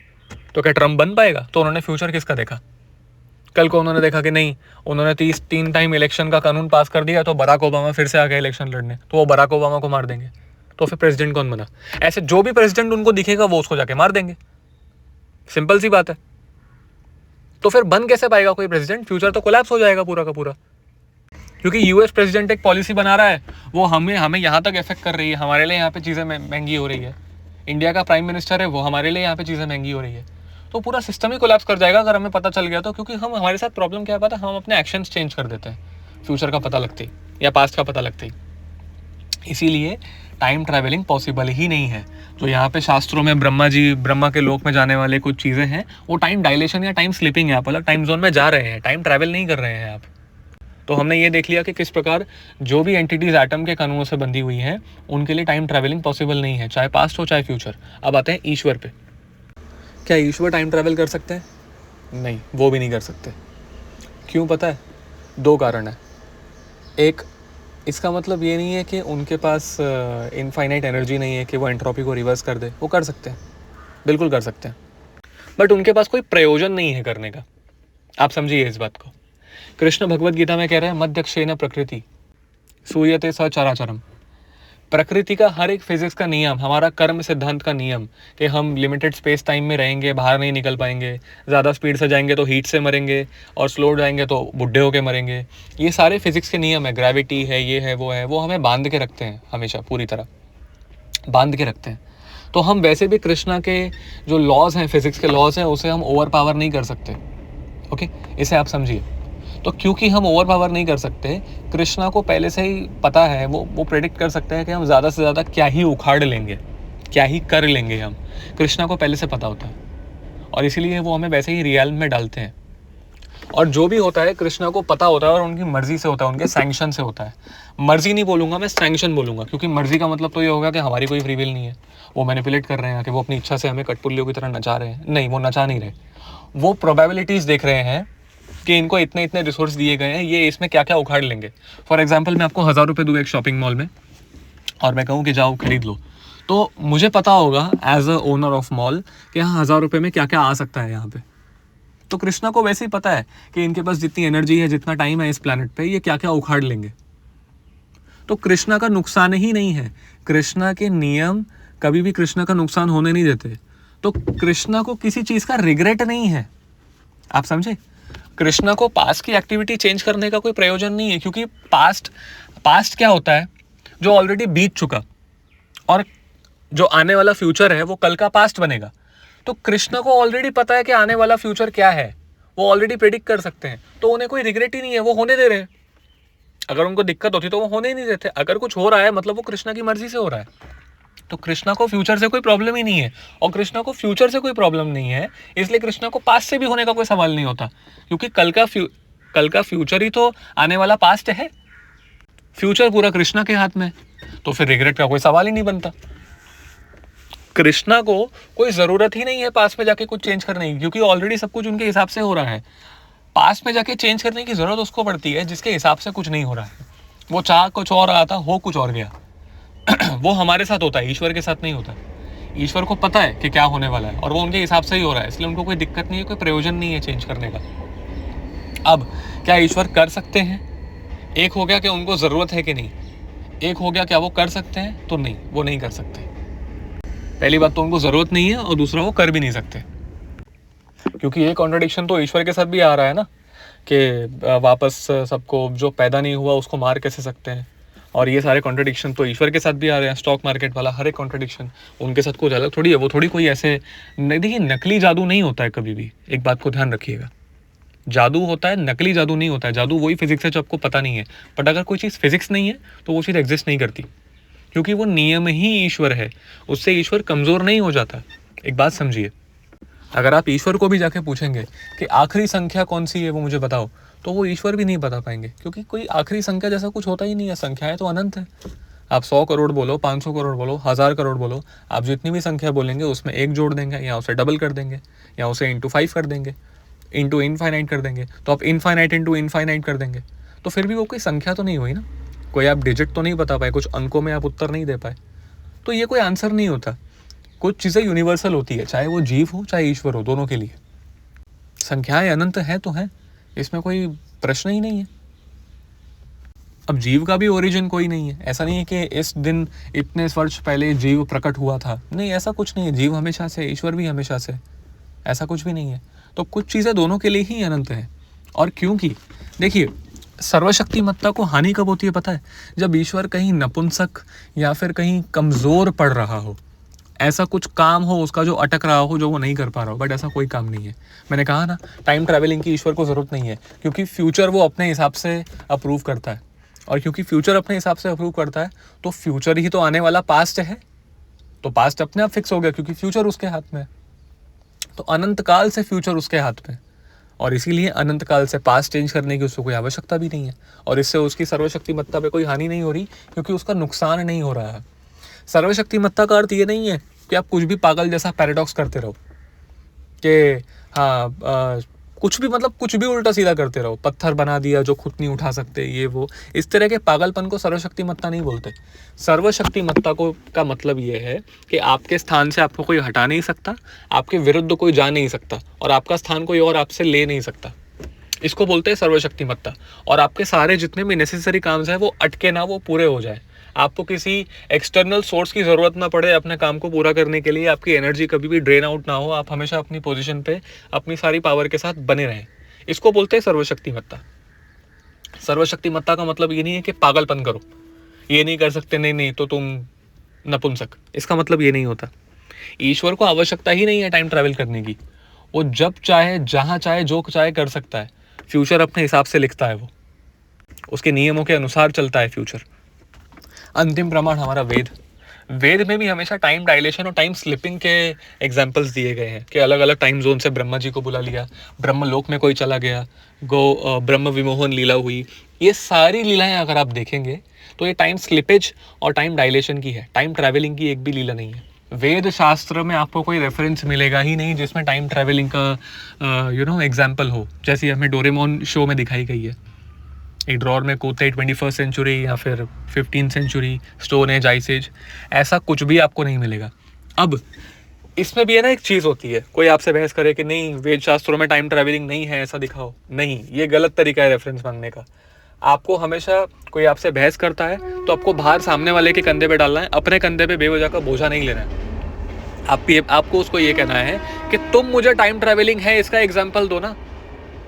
तो क्या ट्रम्प बन पाएगा? तो उन्होंने फ्यूचर किसका देखा? कल को उन्होंने देखा कि नहीं, उन्होंने 3 टाइम इलेक्शन का कानून पास कर दिया, तो बराक ओबामा फिर से आ गए इलेक्शन लड़ने, तो वो बराक ओबामा को मार देंगे। तो फिर प्रेसिडेंट कौन बना? ऐसे जो भी प्रेसिडेंट उनको दिखेगा वो उसको जाके मार देंगे। सिंपल सी बात है। तो फिर बन कैसे पाएगा कोई प्रेसिडेंट? फ्यूचर तो कोलैप्स हो जाएगा पूरा का पूरा, क्योंकि यूएस प्रेसिडेंट एक पॉलिसी बना रहा है, वो हमें यहाँ तक इफेक्ट कर रही है, हमारे लिए यहाँ पे चीज़ें महंगी हो रही है। इंडिया का प्राइम मिनिस्टर है, वो हमारे लिए यहाँ पे चीज़ें महंगी हो रही है। तो पूरा सिस्टम ही कोलैप्स कर जाएगा अगर हमें पता चल गया तो। क्योंकि हमारे साथ प्रॉब्लम क्या है पता? हम अपने एक्शंस चेंज कर देते हैं फ्यूचर का पता लगते ही या पास्ट का पता लगते ही। इसीलिए टाइम ट्रैवलिंग पॉसिबल ही नहीं है। जो यहाँ पे शास्त्रों में ब्रह्मा के लोक में जाने वाले कुछ चीज़ें हैं, वो टाइम डायलेशन या टाइम स्लिपिंग है। आप अलग टाइम जोन में जा रहे हैं, टाइम ट्रैवल नहीं कर रहे हैं आप। तो हमने ये देख लिया कि किस प्रकार जो भी एंटिटीज एटम के कानूनों से बंधी हुई हैं, उनके लिए टाइम ट्रैवलिंग पॉसिबल नहीं है, चाहे पास्ट हो चाहे फ्यूचर। अब आते हैं ईश्वर पे। क्या ईश्वर टाइम ट्रैवल कर सकते हैं? नहीं, वो भी नहीं कर सकते। क्यों पता है? 2 कारण है। एक, इसका मतलब ये नहीं है कि उनके पास इनफाइनाइट एनर्जी नहीं है कि वो एंट्रोपी को रिवर्स कर दे। वो कर सकते हैं, बिल्कुल कर सकते हैं, बट उनके पास कोई प्रयोजन नहीं है करने का। आप समझिए इस बात को। कृष्ण भगवत गीता में कह रहे हैं, मध्यक्षेण प्रकृति सूयते सचराचरम। प्रकृति का हर एक फिजिक्स का नियम, हमारा कर्म सिद्धांत का नियम, कि हम लिमिटेड स्पेस टाइम में रहेंगे, बाहर नहीं निकल पाएंगे, ज़्यादा स्पीड से जाएंगे तो हीट से मरेंगे, और स्लो जाएंगे तो बुढ़े होके मरेंगे। ये सारे फिजिक्स के नियम है, ग्रेविटी है, ये है, वो हमें बांध के रखते हैं, हमेशा पूरी तरह बांध के रखते हैं। तो हम वैसे भी कृष्णा के जो लॉज हैं, फिजिक्स के लॉज हैं, उसे हम ओवर पावर नहीं कर सकते। ओके, इसे आप समझिए। तो क्योंकि हम ओवर पावर नहीं कर सकते, कृष्णा को पहले से ही पता है, वो प्रेडिक्ट कर सकते हैं कि हम ज़्यादा से ज़्यादा क्या ही उखाड़ लेंगे, क्या ही कर लेंगे हम। कृष्णा को पहले से पता होता है, और इसीलिए वो हमें वैसे ही रियल्म में डालते हैं। और जो भी होता है कृष्णा को पता होता है, और उनकी मर्जी से होता है, उनके सैंक्शन से होता है। मर्जी नहीं बोलूँगा मैं, सैंक्शन बोलूँगा, क्योंकि मर्जी का मतलब तो ये होगा कि हमारी कोई फ्री विल नहीं है, वो मैनिपुलेट कर रहे हैं कि वो अपनी इच्छा से हमें कठपुतलियों की तरह नचा रहे हैं। नहीं, वो नचा नहीं रहे, वो प्रोबेबिलिटीज़ देख रहे हैं कि इनको इतने इतने रिसोर्स दिए गए हैं, ये इसमें क्या क्या उखाड़ लेंगे। फॉर एग्जाम्पल, मैं आपको 1000 रुपये दूँ एक शॉपिंग मॉल में, और मैं कहूँ कि जाओ खरीद लो, तो मुझे पता होगा as a owner of mall कि हाँ 1000 रुपये में क्या क्या आ सकता है यहाँ पे। तो कृष्णा को वैसे ही पता है कि इनके पास जितनी एनर्जी है, जितना टाइम है इस प्लैनेट पे, ये क्या क्या उखाड़ लेंगे। तो कृष्णा का नुकसान ही नहीं है, कृष्णा के नियम कभी भी कृष्णा का नुकसान होने नहीं देते। तो कृष्णा को किसी चीज़ का रिग्रेट नहीं है, आप समझे। कृष्णा को पास्ट की एक्टिविटी चेंज करने का कोई प्रयोजन नहीं है, क्योंकि पास्ट क्या होता है? जो ऑलरेडी बीत चुका, और जो आने वाला फ्यूचर है वो कल का पास्ट बनेगा। तो कृष्णा को ऑलरेडी पता है कि आने वाला फ्यूचर क्या है, वो ऑलरेडी प्रेडिक्ट कर सकते हैं, तो उन्हें कोई रिग्रेट ही नहीं है, वो होने दे रहे हैं। अगर उनको दिक्कत होती तो वो होने ही नहीं देते। अगर कुछ हो रहा है मतलब वो कृष्णा की मर्जी से हो रहा है। तो कृष्णा को फ्यूचर से कोई प्रॉब्लम ही नहीं है, और कृष्णा को फ्यूचर से कोई प्रॉब्लम नहीं है, इसलिए कृष्णा को पास्ट से भी होने का कोई सवाल नहीं होता, क्योंकि कल का फ्यूचर ही तो आने वाला पास्ट है। फ्यूचर पूरा कृष्णा के हाथ में, तो फिर रिग्रेट का कोई सवाल ही नहीं बनता। कृष्णा को कोई ज़रूरत ही नहीं है पास में जाके कुछ चेंज करने की, क्योंकि ऑलरेडी सब कुछ उनके हिसाब से हो रहा है। पास में जाके चेंज करने की ज़रूरत उसको पड़ती है जिसके हिसाब से कुछ नहीं हो रहा है। वो चाह कुछ और रहा था, हो कुछ और गया। वो हमारे साथ होता है, ईश्वर के साथ नहीं होता। ईश्वर को पता है कि क्या होने वाला है और वो उनके हिसाब से ही हो रहा है, इसलिए उनको कोई दिक्कत नहीं है, कोई प्रयोजन नहीं है चेंज करने का। अब क्या ईश्वर कर सकते हैं? एक हो गया कि उनको ज़रूरत है कि नहीं, एक हो गया क्या वो कर सकते हैं, तो नहीं, वो नहीं कर सकते। पहली बात तो उनको ज़रूरत नहीं है और दूसरा वो कर भी नहीं सकते, क्योंकि ये कॉन्ट्रडिक्शन तो ईश्वर के साथ भी आ रहा है ना कि वापस सबको जो पैदा नहीं हुआ उसको मार कैसे सकते हैं। और ये सारे कॉन्ट्रडिक्शन तो ईश्वर के साथ भी आ रहे हैं। स्टॉक मार्केट वाला हर एक कॉन्ट्रडिक्शन उनके साथ कुछ अलग थोड़ी है, वो थोड़ी कोई ऐसे देखिए, नकली जादू नहीं होता है कभी भी, एक बात को ध्यान रखिएगा। जादू होता है, नकली जादू नहीं होता है। जादू वही फिजिक्स है जो आपको पता नहीं है, बट अगर कोई चीज़ फिजिक्स नहीं है तो वो चीज़ एग्जिस्ट नहीं करती, क्योंकि वो नियम ही ईश्वर है, उससे ईश्वर कमज़ोर नहीं हो जाता। एक बात समझिए, अगर आप ईश्वर को भी जाके पूछेंगे कि आखिरी संख्या कौन सी है वो मुझे बताओ, तो वो ईश्वर भी नहीं बता पाएंगे, क्योंकि कोई आखिरी संख्या जैसा कुछ होता ही नहीं है। संख्याएं तो अनंत है। आप 100 करोड़ बोलो, 500 करोड़ बोलो, 1000 करोड़ बोलो, आप जितनी भी संख्या बोलेंगे उसमें एक जोड़ देंगे या उसे डबल कर देंगे या उसे इंटू 5 कर देंगे, इंटू इनफाइनाइट कर देंगे, तो आप इनफाइनाइट इंटू इनफाइनाइट कर देंगे, तो फिर भी वो कोई संख्या तो नहीं हुई ना। कोई आप डिजिट तो नहीं बता पाए, कुछ अंकों में आप उत्तर नहीं दे पाए, तो ये कोई आंसर नहीं होता। कुछ चीज़ें यूनिवर्सल होती है, चाहे वो जीव हो चाहे ईश्वर हो, दोनों के लिए संख्याएं अनंत है तो है, इसमें कोई प्रश्न ही नहीं है। अब जीव का भी ओरिजिन कोई नहीं है, ऐसा नहीं है कि इस दिन इतने वर्ष पहले जीव प्रकट हुआ था, नहीं, ऐसा कुछ नहीं है। जीव हमेशा से, ईश्वर भी हमेशा से, ऐसा कुछ भी नहीं है। तो कुछ चीज़ें दोनों के लिए ही अनंत हैं। और क्योंकि देखिए, सर्वशक्तिमत्ता को हानि कब होती है पता है? जब ईश्वर कहीं नपुंसक या फिर कहीं कमज़ोर पड़ रहा हो, ऐसा कुछ काम हो उसका जो अटक रहा हो, जो वो नहीं कर पा रहा हो। बट ऐसा कोई काम नहीं है। मैंने कहा ना, टाइम ट्रैवलिंग की ईश्वर को ज़रूरत नहीं है, क्योंकि फ्यूचर वो अपने हिसाब से अप्रूव करता है। और क्योंकि फ्यूचर अपने हिसाब से अप्रूव करता है, तो फ्यूचर ही तो आने वाला पास्ट है, तो पास्ट अपने आप फिक्स हो गया, क्योंकि फ्यूचर उसके हाथ में है। तो अनंत काल से फ्यूचर उसके हाथ में, और इसीलिए अनंत काल से पास्ट चेंज करने की उसको कोई आवश्यकता भी नहीं है। और इससे उसकी सर्वशक्तिमत्ता पे कोई हानि नहीं हो रही, क्योंकि उसका नुकसान नहीं हो रहा है। सर्वशक्तिमत्ता का अर्थ ये नहीं है कि आप कुछ भी पागल जैसा पैराडॉक्स करते रहो कि हाँ कुछ भी, मतलब कुछ भी उल्टा सीधा करते रहो, पत्थर बना दिया जो खुद नहीं उठा सकते, ये वो, इस तरह के पागलपन को सर्वशक्तिमत्ता नहीं बोलते। सर्वशक्तिमत्ता को का मतलब ये है कि आपके स्थान से आपको कोई हटा नहीं सकता, आपके विरुद्ध कोई जा नहीं सकता, और आपका स्थान कोई और आपसे ले नहीं सकता। इसको बोलते हैं सर्वशक्तिमत्ता। और आपके सारे जितने भी नेसेसरी काम है वो अटके ना, वो पूरे हो जाए। आपको किसी एक्सटर्नल सोर्स की ज़रूरत ना पड़े अपने काम को पूरा करने के लिए, आपकी एनर्जी कभी भी ड्रेन आउट ना हो, आप हमेशा अपनी पोजीशन पे अपनी सारी पावर के साथ बने रहें। इसको बोलते हैं सर्वशक्तिमत्ता। सर्वशक्तिमत्ता का मतलब ये नहीं है कि पागलपन करो, ये नहीं कर सकते, नहीं नहीं तो तुम नपुंसक, इसका मतलब ये नहीं होता। ईश्वर को आवश्यकता ही नहीं है टाइम ट्रैवल करने की। वो जब चाहे, जहाँ चाहे, जो चाहे कर सकता है। फ्यूचर अपने हिसाब से लिखता है, वो उसके नियमों के अनुसार चलता है फ्यूचर। अंतिम प्रमाण हमारा वेद। वेद में भी हमेशा टाइम डायलेशन और टाइम स्लिपिंग के एग्जाम्पल्स दिए गए हैं कि अलग अलग टाइम जोन से ब्रह्मा जी को बुला लिया, ब्रह्म लोक में कोई चला गया, ब्रह्म विमोहन लीला हुई। ये सारी लीलाएं अगर आप देखेंगे तो ये टाइम स्लिपेज और टाइम डायलेशन की है, टाइम ट्रैवलिंग की एक भी लीला नहीं है। वेद शास्त्र में आपको कोई रेफरेंस मिलेगा ही नहीं जिसमें टाइम ट्रैवलिंग का एग्जाम्पल हो, जैसी हमें डोरेमोन शो में दिखाई गई है। एक ड्रॉर में कूदते 21st सेंचुरी या फिर 15th century, stone age, ice age, ऐसा कुछ भी आपको नहीं मिलेगा। अब इसमें भी है ना, एक चीज़ होती है, कोई आपसे बहस करे कि नहीं वेद शास्त्रों में टाइम ट्रैवलिंग नहीं है, ऐसा दिखाओ। नहीं, ये गलत तरीका है रेफरेंस मांगने का। आपको हमेशा कोई आपसे बहस करता है तो आपको बाहर सामने वाले के कंधे पे डालना है, अपने कंधे पे बेवजह का बोझा नहीं लेना है। आपको उसको ये कहना है कि तुम मुझे टाइम ट्रैवलिंग है इसका एग्जाम्पल दो ना,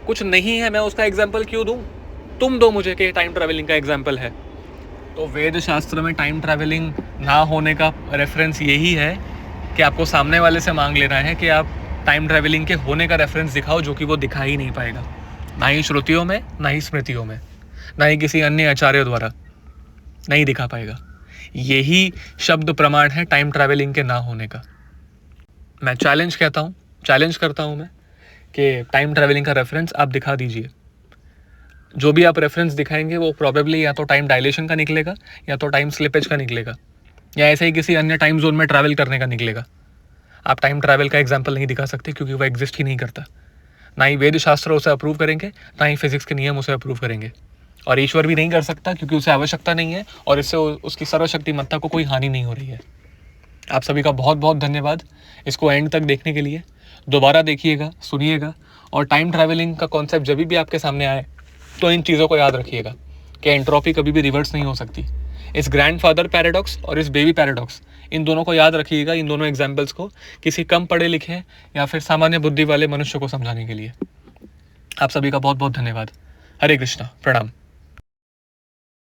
कुछ नहीं है मैं उसका एग्जाम्पल क्यों दूँ, तुम दो मुझे कि टाइम ट्रैवलिंग का एग्जाम्पल है। तो वेद शास्त्र में टाइम ट्रैवलिंग ना होने का रेफरेंस यही है कि आपको सामने वाले से मांग लेना है कि आप टाइम ट्रैवलिंग के होने का रेफरेंस दिखाओ, जो कि वो दिखा ही नहीं पाएगा, ना ही श्रुतियों में, ना ही स्मृतियों में, ना ही किसी अन्य आचार्य द्वारा नहीं दिखा पाएगा। यही शब्द प्रमाण है टाइम ट्रैवलिंग के ना होने का। मैं चैलेंज करता हूँ मैं कि टाइम ट्रैवलिंग का रेफरेंस आप दिखा दीजिए। जो भी आप रेफरेंस दिखाएंगे वो प्रोबेबली या तो टाइम डायलेशन का निकलेगा, या तो टाइम स्लिपेज का निकलेगा, या ऐसे ही किसी अन्य टाइम जोन में ट्रैवल करने का निकलेगा। आप टाइम ट्रैवल का एग्जाम्पल नहीं दिखा सकते क्योंकि वो एग्जिस्ट ही नहीं करता। ना ही वेद शास्त्र उसे अप्रूव करेंगे, ना ही फिजिक्स के नियम उसे अप्रूव करेंगे, और ईश्वर भी नहीं कर सकता क्योंकि उसे आवश्यकता नहीं है और इससे उसकी सर्वशक्तिमत्ता को कोई हानि नहीं हो रही है। आप सभी का बहुत बहुत धन्यवाद इसको एंड तक देखने के लिए। दोबारा देखिएगा, सुनिएगा, और टाइम ट्रैवलिंग का कॉन्सेप्ट जब भी आपके सामने आए तो इन चीज़ों को याद रखिएगा कि एंट्रोपी कभी भी रिवर्स नहीं हो सकती। इस ग्रैंडफादर पैराडॉक्स और इस बेबी पैराडॉक्स, इन दोनों को याद रखिएगा, इन दोनों एग्जाम्पल्स को किसी कम पढ़े लिखे या फिर सामान्य बुद्धि वाले मनुष्य को समझाने के लिए। आप सभी का बहुत बहुत धन्यवाद। हरे कृष्णा, प्रणाम।